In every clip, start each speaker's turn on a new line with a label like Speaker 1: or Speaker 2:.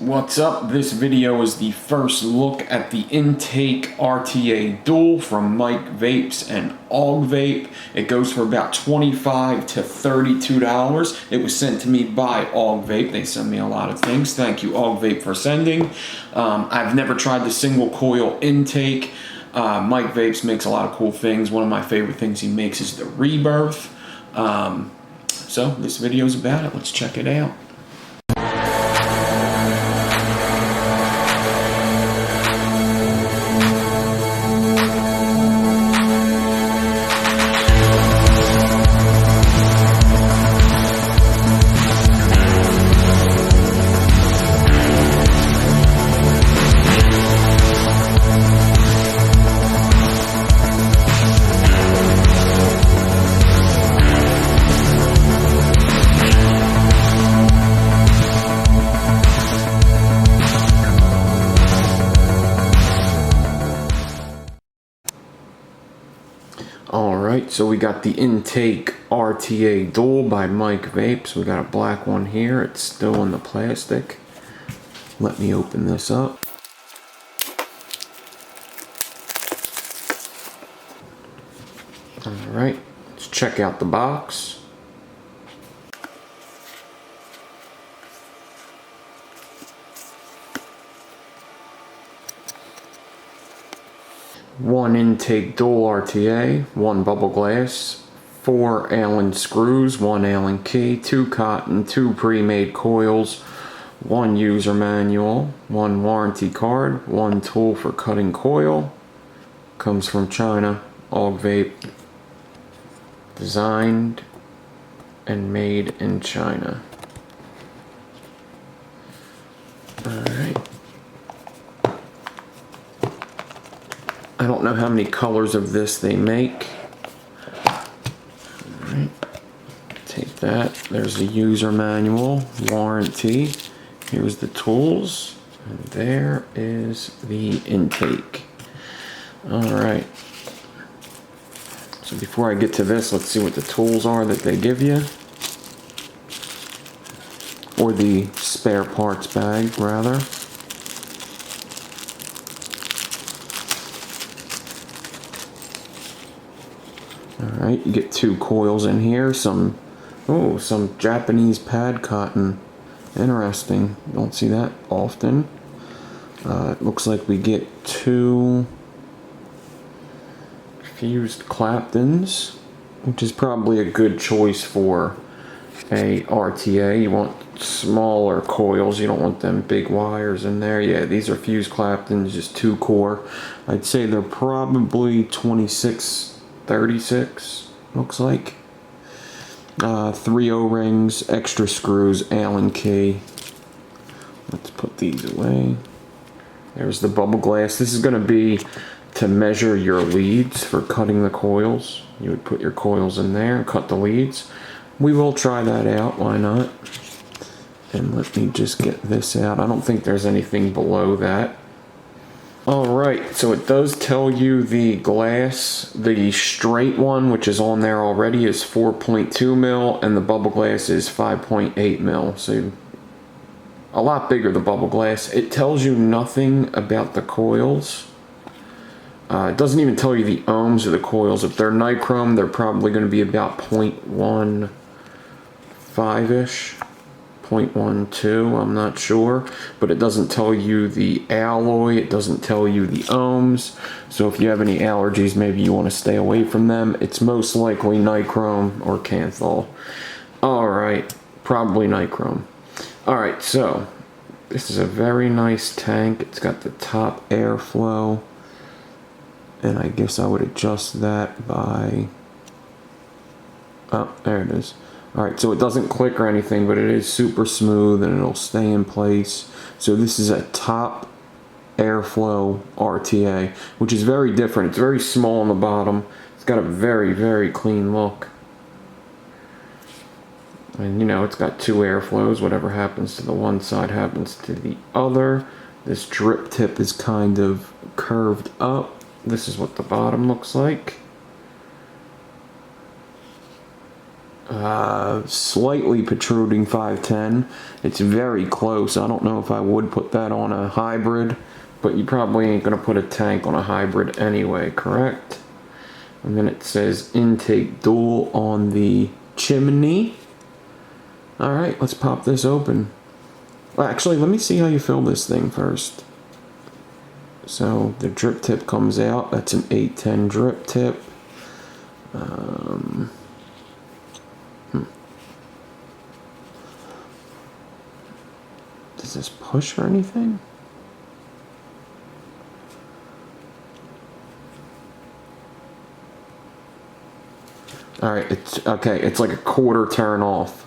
Speaker 1: What's up? This video is the first look at the Intake RTA Dual from Mike Vapes and augvape. It goes for about $25 to $32. It was sent to me by augvape. They send me a lot of things. Thank you, augvape, for sending. I've never tried the single coil intake. Mike Vapes makes a lot of cool things. One of my favorite things he makes is the Rebirth. So this video is about it. Let's check it out. Alright, so we got the Intake RTA Dual by Mike Vapes. We got a black one here. It's still in the plastic. Let me open this up. Alright, let's check out the box. One Intake Dual RTA, one bubble glass, 4 Allen screws, 1 Allen key, 2 cotton, 2 pre-made coils, 1 user manual, 1 warranty card, 1 tool for cutting coil. Comes from China, augvape, designed and made in China. Alright. I don't know how many colors of this they make. Alright, take that. There's the user manual, warranty. Here's the tools. And there is the intake. Alright. So before I get to this, let's see what the tools are that they give you. Or the spare parts bag, rather. Alright, you get 2 coils in here, some Japanese pad cotton. Interesting, don't see that often. It looks like we get 2 fused Claptons, which is probably a good choice for a RTA. You want smaller coils, you don't want them big wires in there. Yeah, these are fused Claptons, just 2 core. I'd say they're probably 26-36, looks like. 3 O-rings, extra screws, Allen key. Let's put these away. There's the bubble glass. This is going to be to measure your leads for cutting the coils. You would put your coils in there and cut the leads. We will try that out, why not? And let me just get this out. I don't think there's anything below that. Alright, so it does tell you the glass, the straight one, which is on there already, is 4.2 mil, and the bubble glass is 5.8 mil. So a lot bigger, the bubble glass. It tells you nothing about the coils. It doesn't even tell you the ohms of the coils. If they're nichrome, they're probably going to be about 0.15-ish. 0.12, I'm not sure, but it doesn't tell you the alloy, it doesn't tell you the ohms, so if you have any allergies, maybe you want to stay away from them. It's most likely nichrome or canthal. Alright, probably nichrome. Alright, so this is a very nice tank. It's got the top airflow, and I guess I would adjust that by, oh, there it is. Alright, so it doesn't click or anything, but it is super smooth and it'll stay in place. So this is a top airflow RTA, which is very different. It's very small on the bottom. It's got a very, very clean look. And you know, it's got 2 airflows. Whatever happens to the one side happens to the other. This drip tip is kind of curved up. This is what the bottom looks like. Slightly protruding 510. It's very close. I don't know if I would put that on a hybrid, but you probably ain't gonna put a tank on a hybrid anyway, correct? And then it says intake dual on the chimney. All right, let's pop this open. Well, actually, let me see how you fill this thing first. So the drip tip comes out. That's an 810 drip tip. Does this push or anything? All right, it's okay. It's like a quarter turn off.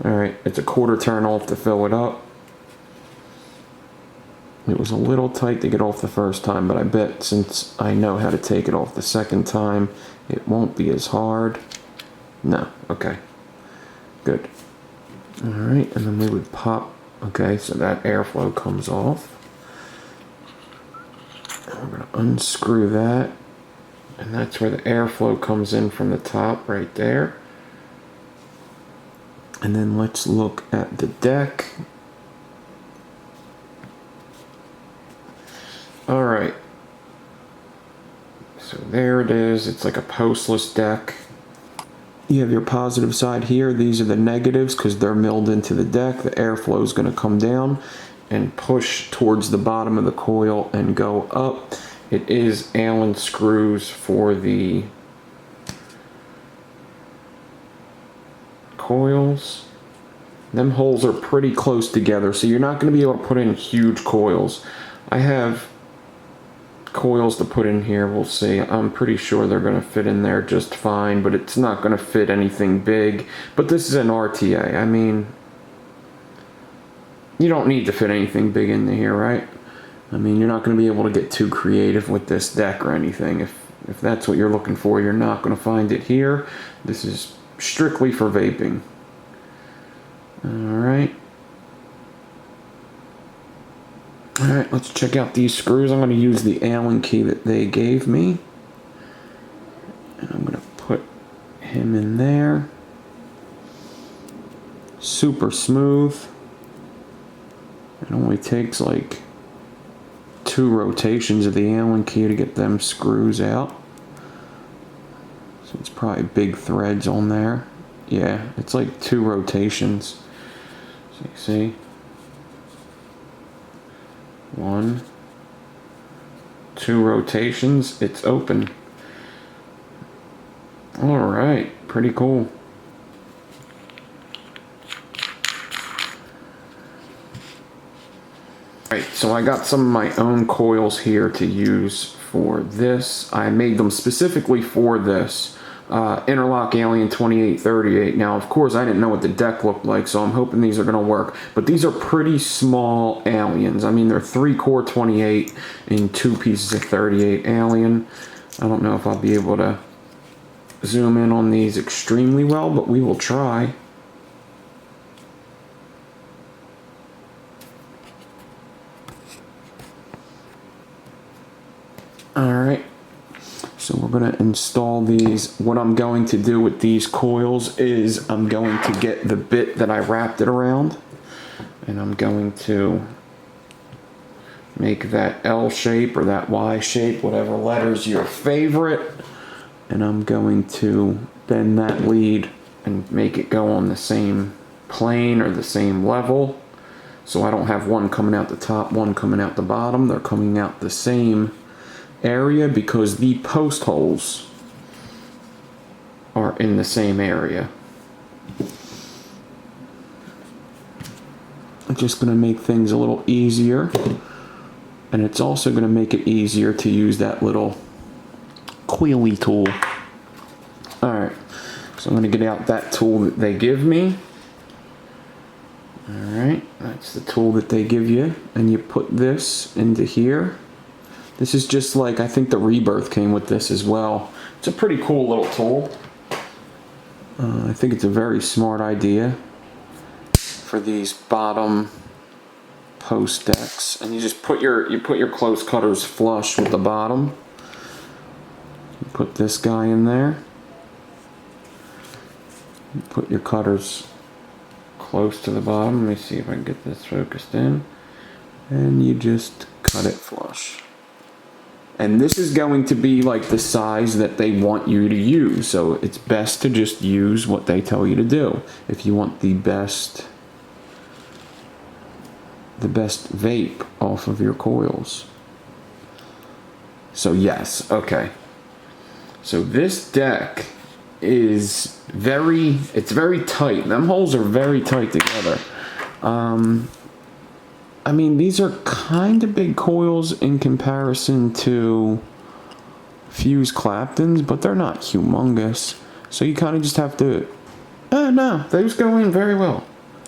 Speaker 1: All right, it's a quarter turn off to fill it up. It was a little tight to get off the first time, but I bet since I know how to take it off the second time, it won't be as hard. No, okay, good. All right, and then we would pop. Okay, so that airflow comes off. And we're gonna unscrew that, and that's where the airflow comes in from the top right there. And then let's look at the deck. All right, so there it is. It's like a postless deck. You have your positive side here. These are the negatives because they're milled into the deck. The airflow is going to come down and push towards the bottom of the coil and go up. It is Allen screws for the coils. Them holes are pretty close together, so you're not going to be able to put in huge coils. I have coils to put in here. We'll see. I'm pretty sure they're going to fit in there just fine, but it's not going to fit anything big. But this is an RTA. I mean, you don't need to fit anything big into here, right? I mean, you're not going to be able to get too creative with this deck or anything. If that's what you're looking for, you're not going to find it here. This is strictly for vaping. All right. Alright, let's check out these screws. I'm going to use the Allen key that they gave me. And I'm going to put him in there. Super smooth. It only takes like 2 rotations of the Allen key to get them screws out. So it's probably big threads on there. Yeah, it's like 2 rotations. So you see? 1, 2 rotations, it's open. Alright, pretty cool. Alright, so I got some of my own coils here to use for this. I made them specifically for this. Interlock Alien 2838. Now, of course, I didn't know what the deck looked like, so I'm hoping these are going to work. But these are pretty small Aliens. I mean, they're 3-core 28 and 2 pieces of 38 Alien. I don't know if I'll be able to zoom in on these extremely well, but we will try. Alright. So we're going to install these. What I'm going to do with these coils is I'm going to get the bit that I wrapped it around, and I'm going to make that L shape or that Y shape, whatever letter's your favorite, and I'm going to bend that lead and make it go on the same plane or the same level, so I don't have one coming out the top, one coming out the bottom. They're coming out the same area because the post holes are in the same area. I'm just going to make things a little easier, and it's also going to make it easier to use that little quilly tool. Alright, so I'm going to get out that tool that they give me. Alright, that's the tool that they give you, and you put this into here. This is just like, I think the Rebirth came with this as well. It's a pretty cool little tool. I think it's a very smart idea for these bottom post decks. And you just put your close cutters flush with the bottom. You put this guy in there. Put your cutters close to the bottom. Let me see if I can get this focused in. And you just cut it flush. And this is going to be like the size that they want you to use. So it's best to just use what they tell you to do. If you want the best vape off of your coils. So yes, okay. So this deck is it's very tight. Them holes are very tight together. I mean, these are kind of big coils in comparison to fuse Claptons, but they're not humongous. So you kind of just have to, no, those go in very well.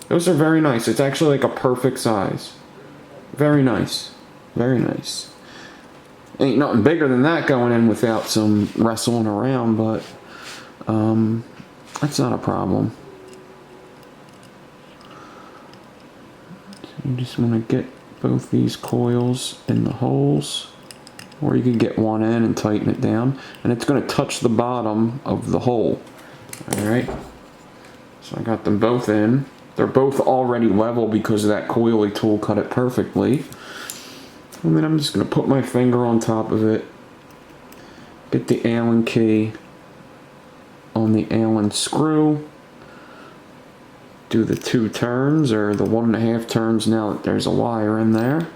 Speaker 1: Those are very nice. It's actually like a perfect size. Very nice. Very nice. Ain't nothing bigger than that going in without some wrestling around, but that's not a problem. So you just want to get both these coils in the holes, or you can get one in and tighten it down, and it's going to touch the bottom of the hole. Alright, so I got them both in. They're both already level because that coily tool cut it perfectly. And then I'm just going to put my finger on top of it, get the Allen key on the Allen screw, do the 2 turns, or the 1.5 turns now that there's a wire in there.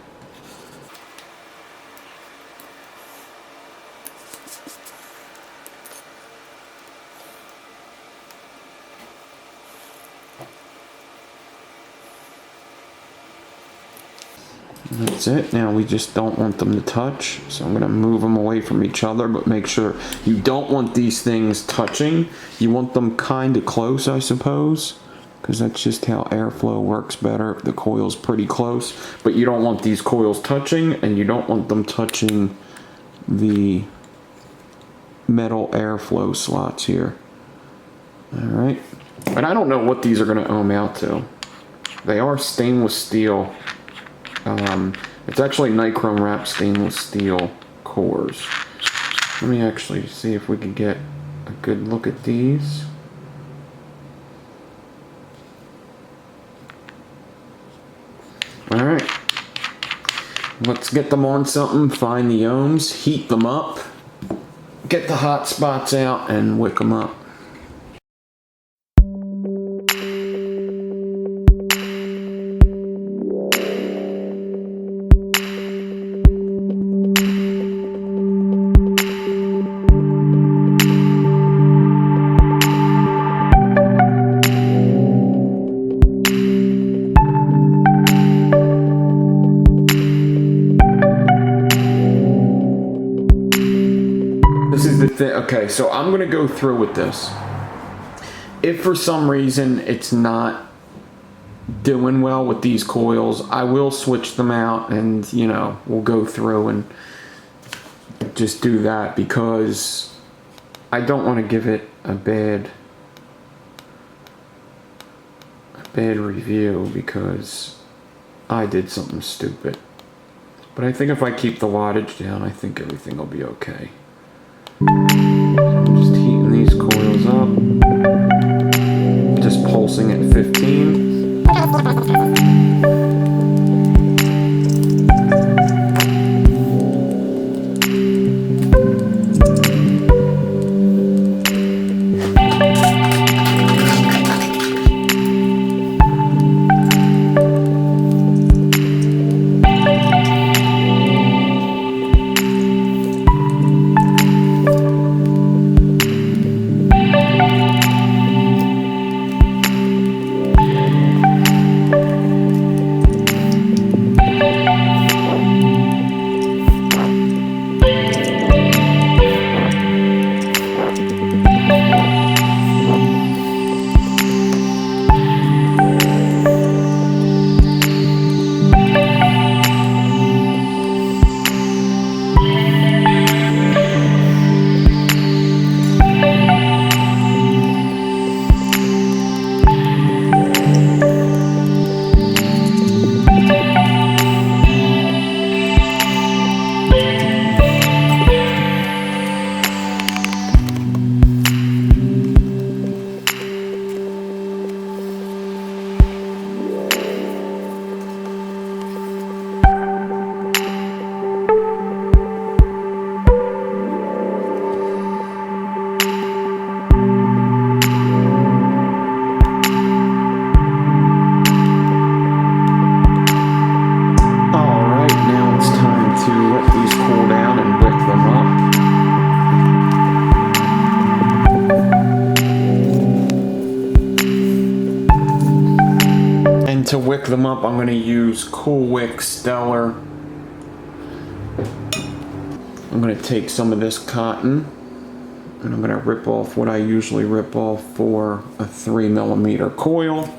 Speaker 1: That's it. Now we just don't want them to touch, so I'm going to move them away from each other, but make sure you don't want these things touching. You want them kind of close, I suppose, because that's just how airflow works better if the coil's pretty close. But you don't want these coils touching, and you don't want them touching the metal airflow slots here. Alright, and I don't know what these are going to ohm out to. They are stainless steel. It's actually nichrome wrapped stainless steel cores. Let me actually see if we can get a good look at these. Alright, let's get them on something, find the ohms, heat them up, get the hot spots out, and wick them up. Okay, so I'm going to go through with this. If for some reason it's not doing well with these coils, I will switch them out, and you know, we'll go through and just do that, because I don't want to give it a bad review because I did something stupid. But I think if I keep the wattage down, I think everything will be okay. I'm just heating these coils up, just pulsing at 15. wick them up, I'm going to use Cool Wick Stellar. I'm going to take some of this cotton and I'm going to rip off what I usually rip off for a 3mm coil.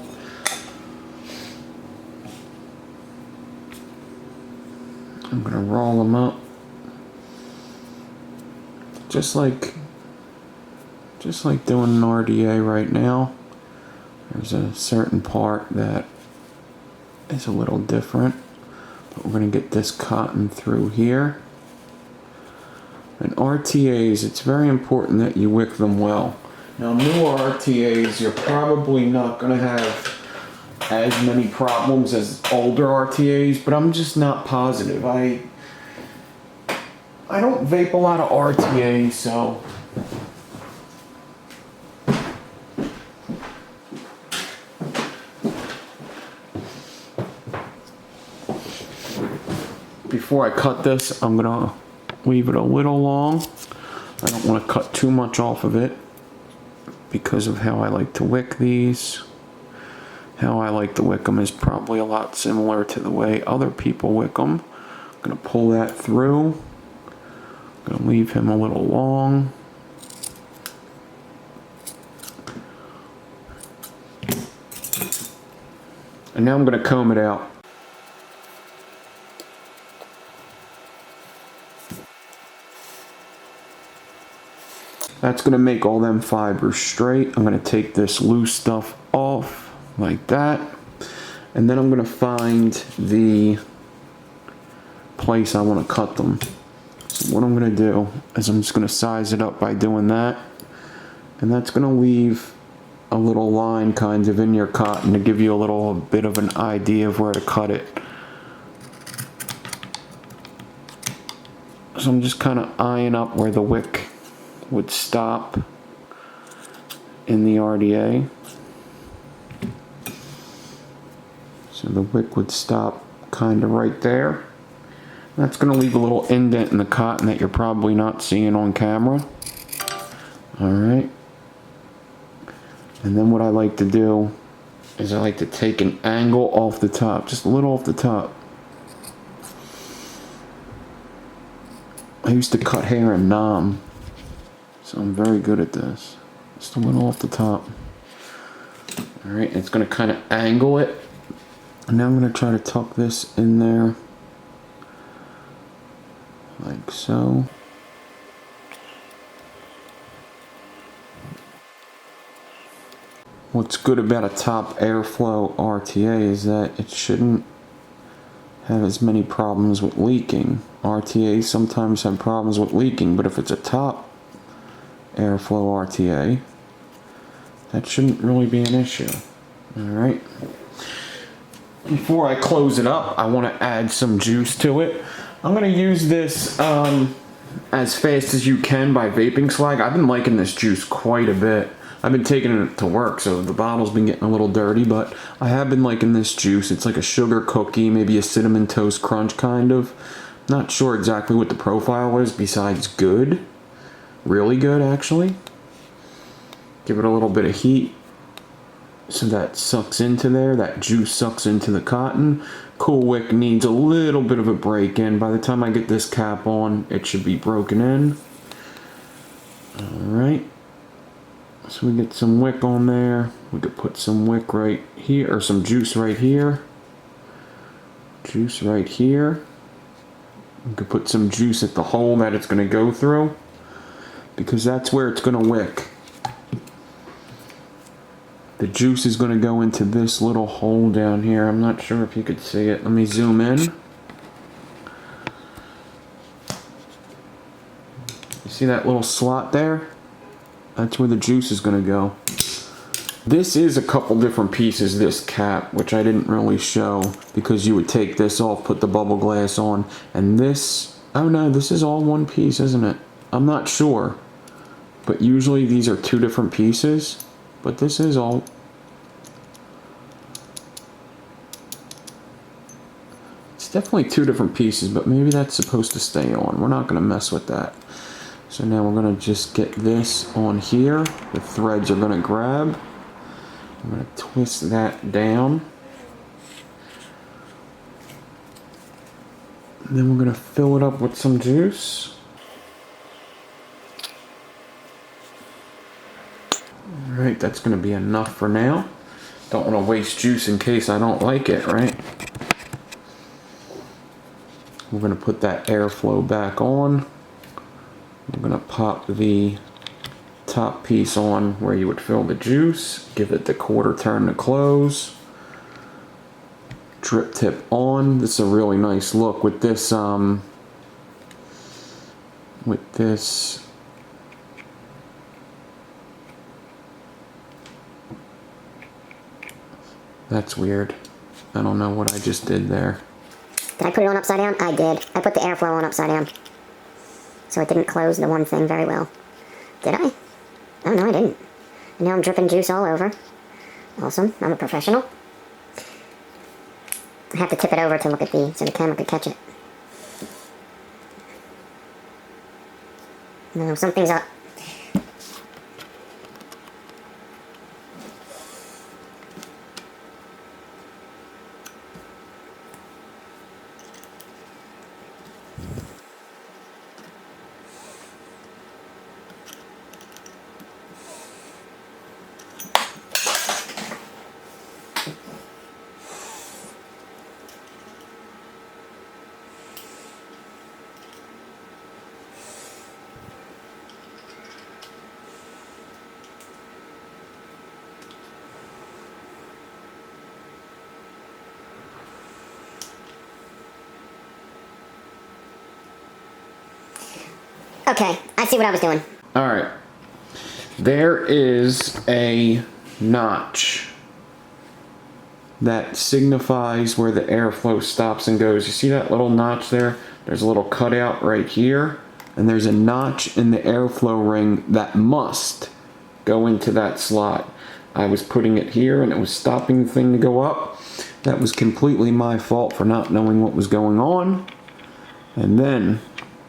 Speaker 1: I'm going to roll them up just like doing an RDA right now. There's a certain part that is a little different, but we're going to get this cotton through here. And RTAs, it's very important that you wick them well. Now, newer RTAs, you're probably not going to have as many problems as older RTAs, but I'm just not positive. I don't vape a lot of RTAs, so before I cut this, I'm gonna leave it a little long. I don't want to cut too much off of it because of how I like to wick these. How I like to wick them is probably a lot similar to the way other people wick them. I'm gonna pull that through. I'm gonna leave him a little long. And now I'm gonna comb it out. That's going to make all them fibers straight. I'm going to take this loose stuff off like that. And then I'm going to find the place I want to cut them. So what I'm going to do is I'm just going to size it up by doing that. And that's going to leave a little line kind of in your cotton to give you a little bit of an idea of where to cut it. So I'm just kind of eyeing up where the wick would stop in the RDA. So the wick would stop kind of right there. That's going to leave a little indent in the cotton that you're probably not seeing on camera. Alright. And then what I like to do is I like to take an angle off the top, just a little off the top. I used to cut hair in Nam, so I'm very good at this. Just a little off the top. Alright, it's going to kind of angle it. And now I'm going to try to tuck this in there. Like so. What's good about a top airflow RTA is that it shouldn't have as many problems with leaking. RTAs sometimes have problems with leaking, but if it's a top airflow RTA, that shouldn't really be an issue. Alright. Before I close it up, I want to add some juice to it. I'm going to use this as fast as you can by vaping slag. I've been liking this juice quite a bit. I've been taking it to work, so the bottle's been getting a little dirty, but I have been liking this juice. It's like a sugar cookie, maybe a cinnamon toast crunch kind of. Not sure exactly what the profile is besides good. Really good, actually. Give it a little bit of heat so that sucks into there. That juice sucks into the cotton. Cool Wick needs a little bit of a break in. By the time I get this cap on, it should be broken in. Alright. So we get some wick on there. We could put some wick right here, or some juice right here. Juice right here. We could put some juice at the hole that it's going to go through, because that's where it's going to wick. The juice is going to go into this little hole down here. I'm not sure if you could see it. Let me zoom in. You see that little slot there? That's where the juice is going to go. This is a couple different pieces, this cap, which I didn't really show, because you would take this off, put the bubble glass on, and this, oh no, this is all one piece, isn't it? I'm not sure, but usually these are two different pieces, but this is all. It's definitely two different pieces, but maybe that's supposed to stay on. We're not going to mess with that. So now we're going to just get this on here. The threads are going to grab. I'm going to twist that down. And then we're going to fill it up with some juice. Alright, that's going to be enough for now. Don't want to waste juice in case I don't like it, right? We're going to put that airflow back on. I'm going to pop the top piece on where you would fill the juice. Give it the quarter turn to close. Drip tip on. This is a really nice look with this that's weird. I don't know what I just did there.
Speaker 2: Did I put it on upside down? I did. I put the airflow on upside down. So it didn't close the one thing very well. Did I? Oh no, I didn't. And now I'm dripping juice all over. Awesome. I'm a professional. I have to tip it over to look at so the camera could catch it. No, something's up. Okay, I see what I was doing.
Speaker 1: Alright. There is a notch that signifies where the airflow stops and goes. You see that little notch there? There's a little cutout right here. And there's a notch in the airflow ring that must go into that slot. I was putting it here and it was stopping the thing to go up. That was completely my fault for not knowing what was going on. And then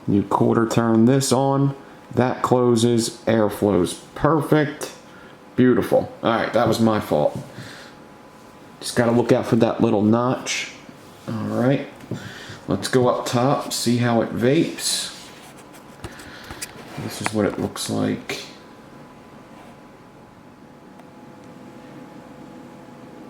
Speaker 1: you quarter turn this on, that closes, airflow's perfect, beautiful. Alright, that was my fault. Just gotta look out for that little notch. Alright, let's go up top, see how it vapes. This is what it looks like.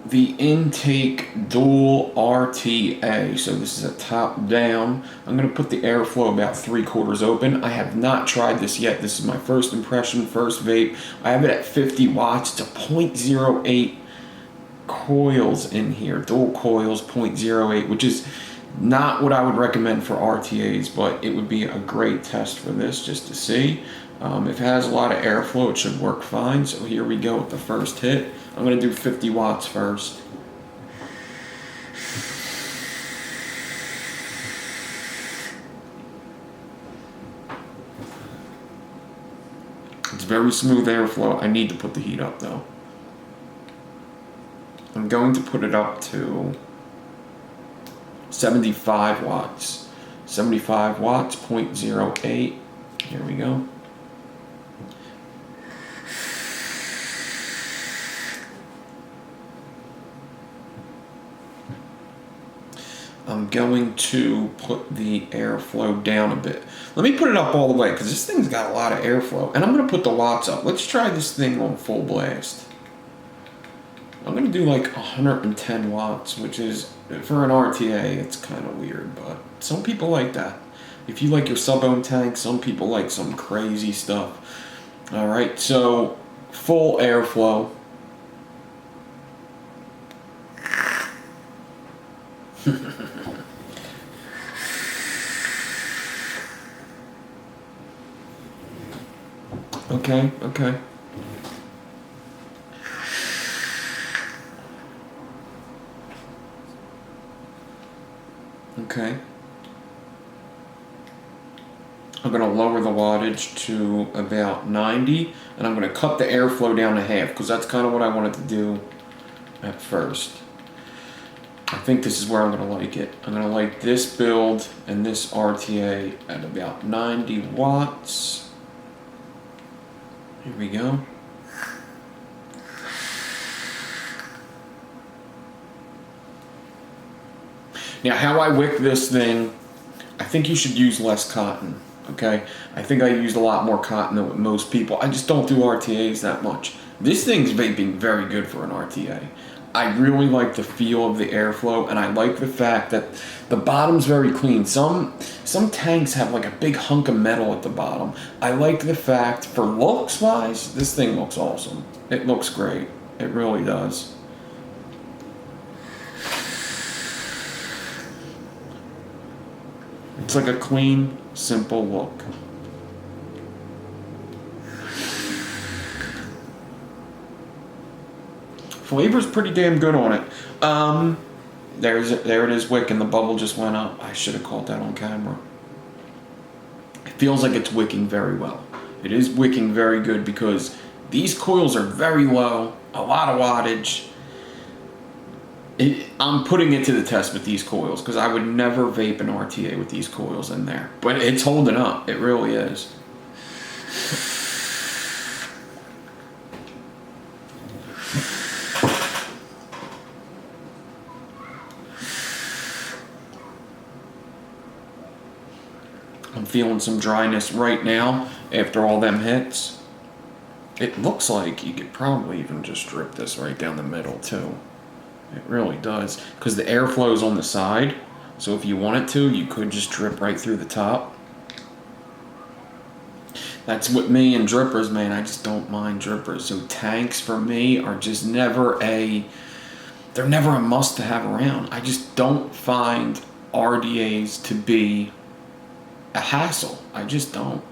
Speaker 1: The intake dual RTA, so this is a top down. I'm going to put the airflow about 3/4 open. I have not tried this yet. This is my first impression, first vape. I have it at 50 watts. It's a 0.08 coils in here, dual coils, 0.08, which is not what I would recommend for RTAs, but it would be a great test for this just to see. If it has a lot of airflow, it should work fine. So here we go with the first hit. I'm going to do 50 watts first. It's very smooth airflow. I need to put the heat up though. I'm going to put it up to 75 watts. 75 watts, 0.08. Here we go. I'm going to put the airflow down a bit. Let me put it up all the way because this thing's got a lot of airflow. And I'm going to put the watts up. Let's try this thing on full blast. I'm going to do like 110 watts, which is, for an RTA, it's kind of weird, but some people like that. If you like your sub-ohm tank, some people like some crazy stuff. Alright, so full airflow. Okay. Okay. I'm going to lower the wattage to about 90, and I'm going to cut the airflow down to half, because that's kind of what I wanted to do at first. I think this is where I'm going to like it. I'm going to like this build and this RTA at about 90 watts. Here we go. Now, how I wick this thing, I think you should use less cotton, okay? I think I used a lot more cotton than what most people. I just don't do RTAs that much. This thing's vaping very good for an RTA. I really like the feel of the airflow, and I like the fact that the bottom's very clean. Some tanks have like a big hunk of metal at the bottom. I like the fact, for looks-wise, this thing looks awesome. It looks great. It really does. It's like a clean, simple look. Flavor's pretty damn good on it. There it is, wick, and the bubble just went up. I should have caught that on camera. It feels like it's wicking very well. It is wicking very good because these coils are very low, a lot of wattage. I'm putting it to the test with these coils because I would never vape an RTA with these coils in there. But it's holding up. It really is. I'm feeling some dryness right now after all them hits. It looks like you could probably even just drip this right down the middle too. It really does, because the airflow is on the side, so if you wanted to, you could just drip right through the top. That's what me and drippers, man, I just don't mind drippers. So tanks for me are just never they're never a must to have around. I just don't find RDAs to be a hassle. I just don't.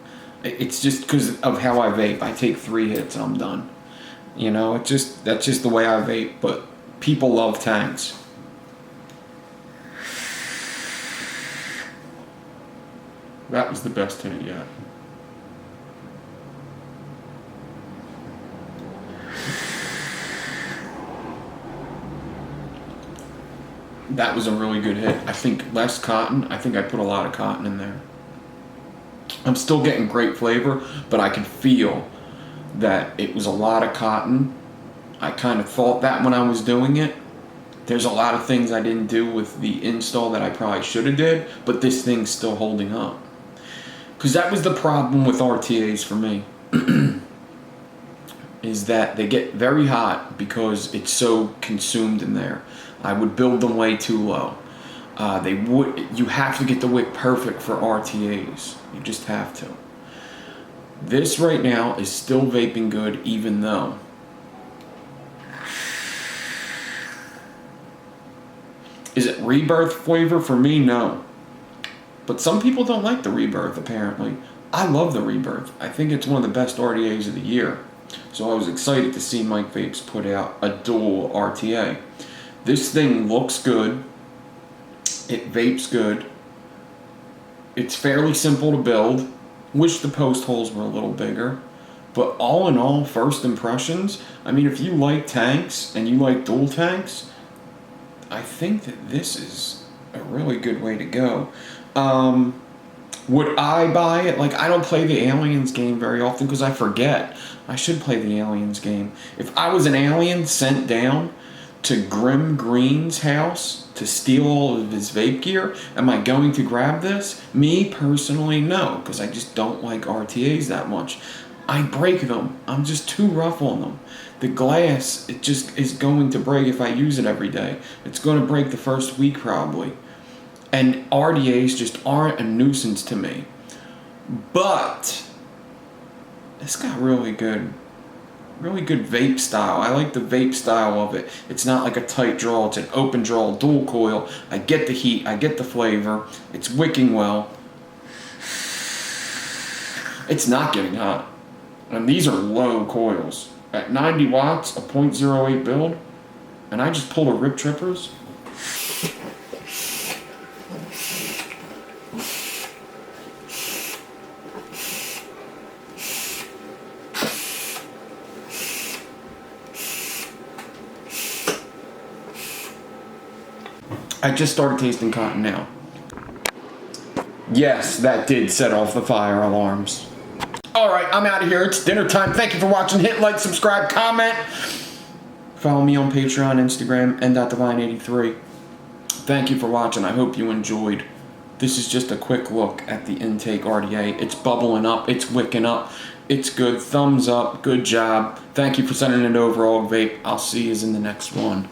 Speaker 1: It's just because of how I vape. I take 3 hits and I'm done. You know, that's just the way I vape, but people love tanks. That was the best hit yet. That was a really good hit. I think less cotton. I think I put a lot of cotton in there. I'm still getting great flavor, but I can feel that it was a lot of cotton. I kind of thought that when I was doing it. There's a lot of things I didn't do with the install that I probably should have did, but this thing's still holding up. Because that was the problem with RTAs for me. Is that they get very hot because it's so consumed in there. I would build them way too low. You have to get the wick perfect for RTAs. You just have to. This right now is still vaping good, even though is it rebirth flavor? For me, no. But some people don't like the rebirth, apparently. I love the rebirth. I think it's one of the best RTAs of the year. So I was excited to see Mike Vapes put out a dual RTA. This thing looks good. It vapes good. It's fairly simple to build. Wish the post holes were a little bigger. But all in all, first impressions, I mean, if you like tanks and you like dual tanks, I think that this is a really good way to go. Would I buy it? Like, I don't play the Aliens game very often because I forget. I should play the Aliens game. If I was an alien sent down to Grim Green's house to steal all of his vape gear, am I going to grab this? Me, personally, no, because I just don't like RTAs that much. I break them. I'm just too rough on them. The glass, it just is going to break if I use it every day. It's going to break the first week probably. And RDAs just aren't a nuisance to me. But it's got really good vape style. I like the vape style of it. It's not like a tight draw. It's an open draw, dual coil. I get the heat. I get the flavor. It's wicking well. It's not getting hot. And these are low coils. At 90 watts, a 0.08 build, and I just pulled a Rip Trippers. I just started tasting cotton now. Yes, that did set off the fire alarms. Alright, I'm out of here. It's dinner time. Thank you for watching. Hit like, subscribe, comment. Follow me on Patreon, Instagram, n.divine83. Thank you for watching. I hope you enjoyed this is just a quick look at the intake RDA. It's bubbling up, it's wicking up, it's good. Thumbs up, good job. Thank you for sending it over, augvape. I'll see you in the next one.